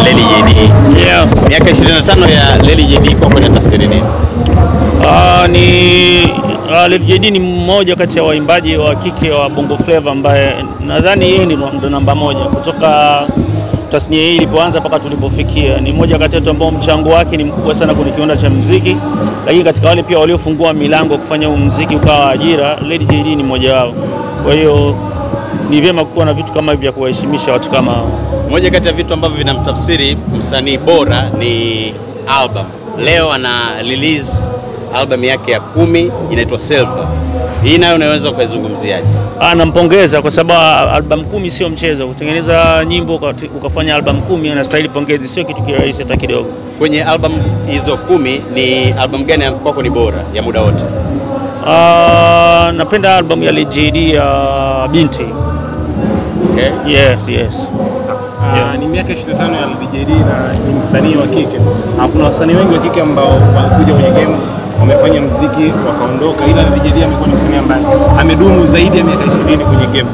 Lely JD. Yeah. Miaka 25 ya Lely JD kwa kwenye tafsiri nini? Lely JD ni mmoja kati ya waimbaji wa kike wa Bongo Flava ambaye nadhani yeye ndo namba moja kutoka tasnia hii ilipoanza mpaka tulipofikia. Ni mmoja kati ya watu ambao mchango wake ni mkubwa sana kwenye kiwanda cha muziki, lakini katika wale pia waliofungua milango kufanya muziki ukawa ajira, Lely JD ni mmoja wao. Kwa hiyo ni vyema kuwa na vitu kama hivi vya kuwaheshimisha watu kama hao. Moja kati ya vitu ambavyo vinamtafsiri msanii bora ni album. Leo ana release album yake ya 10 inaitwa Silver. Hii nayo unaweza kuizungumziaje? Nampongeza kwa sababu album 10 sio mchezo. Kutengeneza nyimbo ukafanya album 10 anastahili pongezi, sio kitu kirahisi hata kidogo. Kwenye album hizo 10 ni album gani kwako ni bora ya muda wote? Napenda album ya Lely JD ya Binti. Okay. Yes. Ni miaka 25 ya Lely JD na ni msanii wa kike. Kuna wasanii wengi wa kike ambao walikuja kwenye game wamefanya muziki wakaondoka, ila Lely JD amekuwa ni msanii ambaye amedumu zaidi ya miaka 20 kwenye game.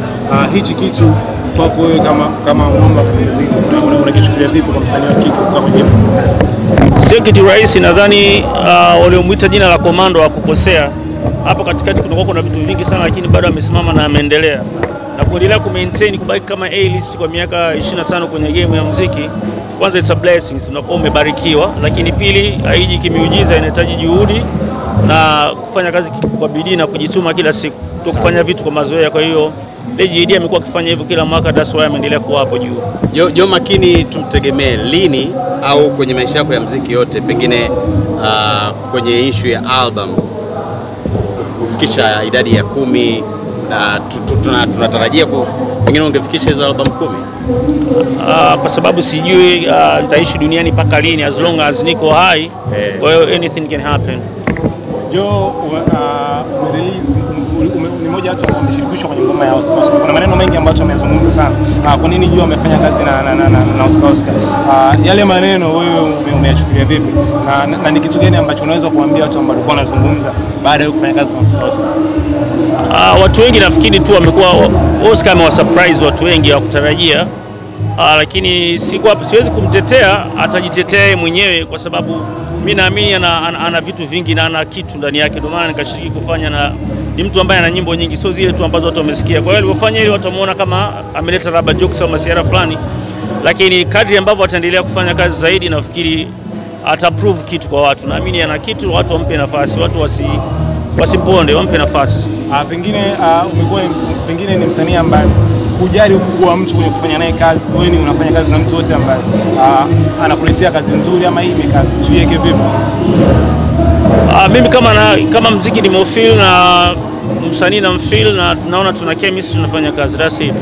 Hichi kitu kwako wewe kama mwamba kaskazini unakichukulia vipi kwa msanii wa kike kutoka kwenye game? Sio kitu rahisi, nadhani waliomuita jina la Komando hakukosea. Hapo katikati kuna vitu vingi sana, lakini bado amesimama na ameendelea. Na kuendelea kumaintain kubaki kama A-list kwa miaka 25 kwenye game ya muziki, kwanza it's a blessing, unakuwa umebarikiwa, lakini pili haiji kimiujiza, inahitaji juhudi na kufanya kazi kwa bidii na kujituma kila siku, tu kufanya vitu kwa mazoea. Kwa hiyo Lely JD amekuwa akifanya hivyo kila mwaka, that's why ameendelea kuwa hapo juu. Joh Makini tumtegemee lini au kwenye maisha yako ya muziki yote, pengine kwenye issue ya album kufikisha idadi ya 10 na tunatarajia pengine ungefikisha hizo album 10? Kwa sababu sijui nitaishi duniani mpaka lini, as long as niko hai. Kwa hiyo anything can happen. Joh, umerelease ni moja watu ambao wameshirikishwa kwenye ngoma ya Oscar. Kuna maneno mengi ambayo amezungumza sana. Kwa nini Joh amefanya kazi na Oscar? Yale maneno wewe umeyachukulia vipi? Na ni kitu gani ambacho unaweza kuambia watu ambao walikuwa wanazungumza baada ya kufanya kazi na Oscar? Watu wengi nafikiri tu wamekuwa Oscar amewa surprise watu wengi hawakutarajia. Lakini siwezi kumtetea, atajitetea yeye mwenyewe kwa sababu mimi naamini ana vitu vingi na ana kitu ndani yake, ndio maana nikashiriki kufanya. Na ni mtu ambaye ana nyimbo nyingi, sio zile tu ambazo watu wamesikia. Kwa hiyo alipofanya ile watu wameona kama ameleta rubber jokes au masiara fulani, lakini kadri ambavyo ataendelea kufanya kazi zaidi, nafikiri ataprove kitu kwa watu. Naamini ana kitu, watu wampe nafasi, watu wasimponde, wampe nafasi. Pengine ni msanii ambaye hujali ukubwa wa mtu kwenye kufanya naye kazi. Wewe unafanya kazi na mtu wote ambaye anakuletea kazi nzuri, ama hii tuiweke vipi? Mimi kama muziki nimeufeel na msanii na mfeel na naona tuna chemistry, tunafanya kazi, that's it.